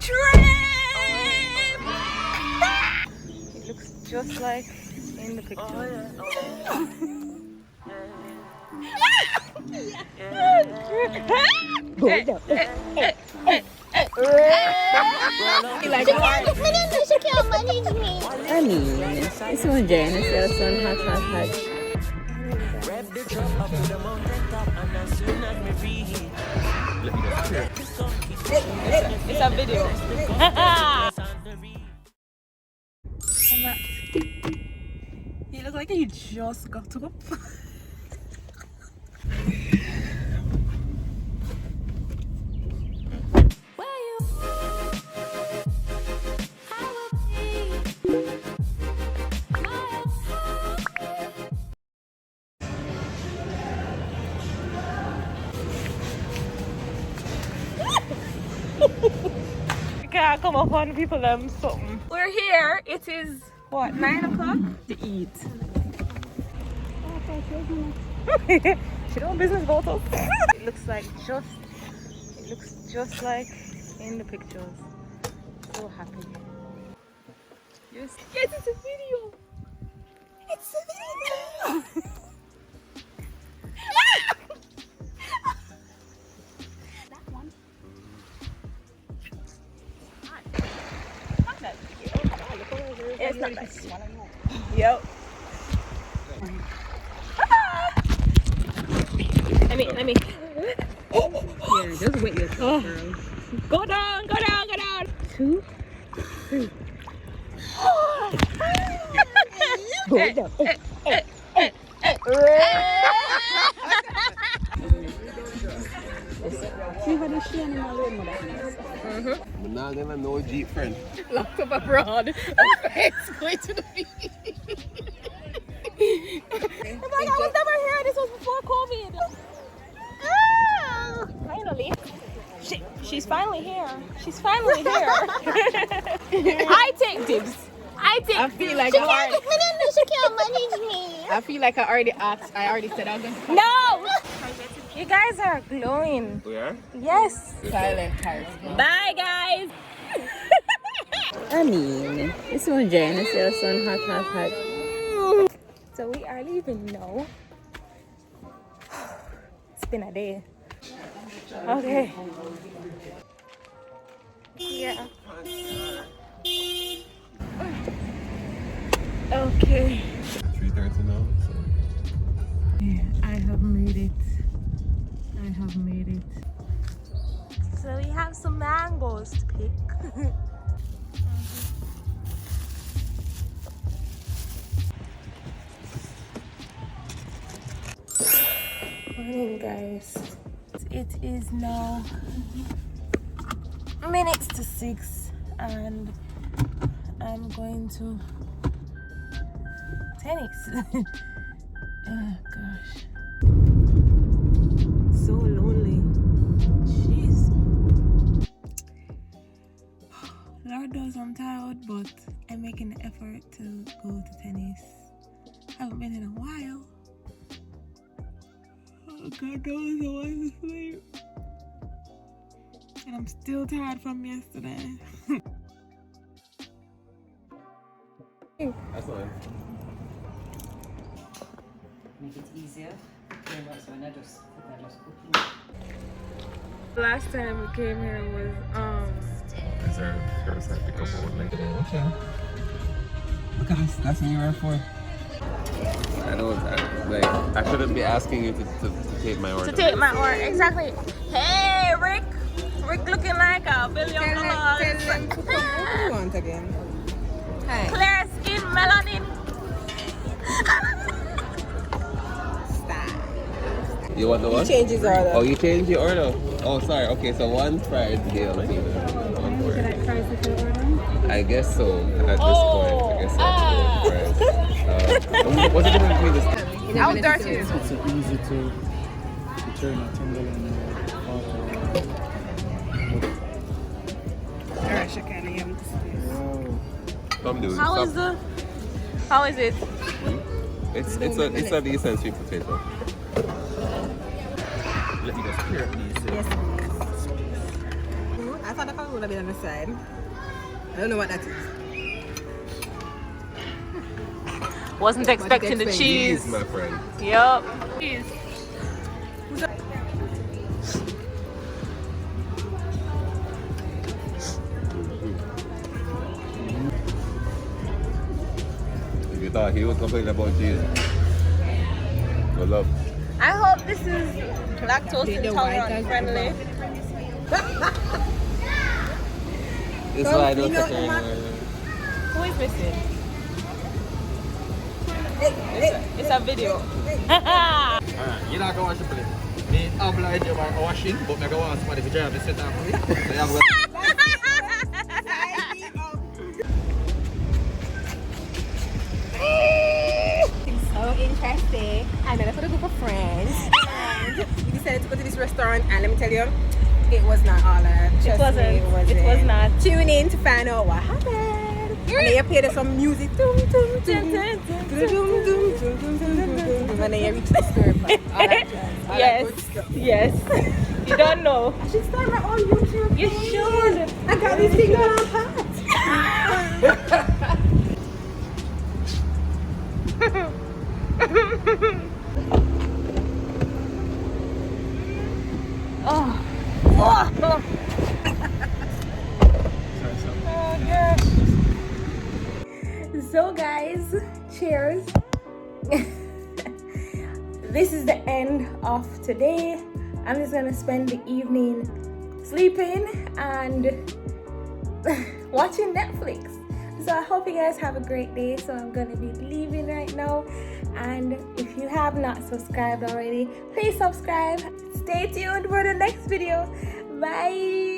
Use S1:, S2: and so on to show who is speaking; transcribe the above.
S1: Dream! It looks just like in the picture. I mean, it's one Genesis, one hot. It's a video. You look like you just got up. Can't come up on people something. We're here. It is what, 9 o'clock to eat. She don't business photos. It looks just like in the pictures. So happy. Yes, it's a video. It's a video. It's not nice. Yep. Let me. Yeah, just wait your turn, girl. Go down. 2, 3. Go down. See how they share in my room, mother.
S2: I'm not gonna know Jeep friend.
S1: Locked up abroad. It's going to the beach. Oh my God, I was never here. This was before COVID. Finally. She's finally here. I take dibs. I feel like I feel like I already asked. I already said I was going to come. No! You guys are glowing.
S2: We are?
S1: Yes.
S2: Silent
S1: heart. Bye, guys. I mean, it's one Genesis, one hot. So we are leaving now. It's been a day. Okay. Yeah. Okay.
S2: 3:30 now. So.
S1: Yeah, I have made it. So we have some mangoes to pick. Morning, guys. It is now minutes to 6 and I'm going to tennis. Oh gosh, so lonely. Jeez. Lord knows I'm tired, but I'm making the effort to go to tennis. Haven't been in a while. Oh God knows I want to sleep. And I'm still tired from yesterday.
S2: That's fine.
S3: Make it easier.
S1: Last time we came here was
S2: Is there a pick up one okay. Because that's what you were for. I know like I shouldn't be asking you to take my order.
S1: To take my order, exactly. Hey, Rick looking like $1 billion.
S3: Tell them to come. What do you want again? Hi.
S1: Clear skin, melanin.
S2: You want the one?
S3: He changed his order.
S2: Oh, you changed your order? Oh, sorry. Okay, so one fried deal.
S3: Would you like fries with your order?
S2: I guess so. At this point, I guess that's the price. What's the difference between this?
S1: How dirty is it?
S4: It's easy to turn a tingle and
S3: Alright, Shakana, you have to
S2: Come do it.
S1: How is it?
S2: It's a decent sweet potato. Let me just clear these.
S3: Yes, please. I thought the coffee would have been on the side. I don't know what that is.
S1: Wasn't expecting the cheese.
S2: Cheese, my friend.
S1: Yup. Cheese.
S2: If you thought he was complaining about cheese, good luck.
S1: I hope this is lactose intolerant friendly.
S2: This is why I don't
S3: you know,
S2: take her.
S1: Who is missing? It's a video.
S4: Alright, you're not going to wash the plate. Me oblige you by washing, but I go want somebody to drive the set up for me. So you have to
S3: So interesting. I met up with a group of friends. And we decided to go to this restaurant, and let me tell you, it was not all that.
S1: It wasn't. It was not.
S3: Tune in to find out what happened. And then you played some music. Dum, dum, dum, dum, dum, dum, dum, dum, dum. And then you reach the skirt part. All that jazz. All that good stuff.
S1: Yes. You don't know.
S3: I should start my own YouTube.
S1: You should.
S3: I got this thing on pat.
S1: Oh. So guys, cheers. This is the end of today. I'm just gonna spend the evening sleeping and watching Netflix. So I hope you guys have a great day. So I'm gonna be leaving right now, and if you have not subscribed already, please subscribe. Stay tuned for the next video. Bye.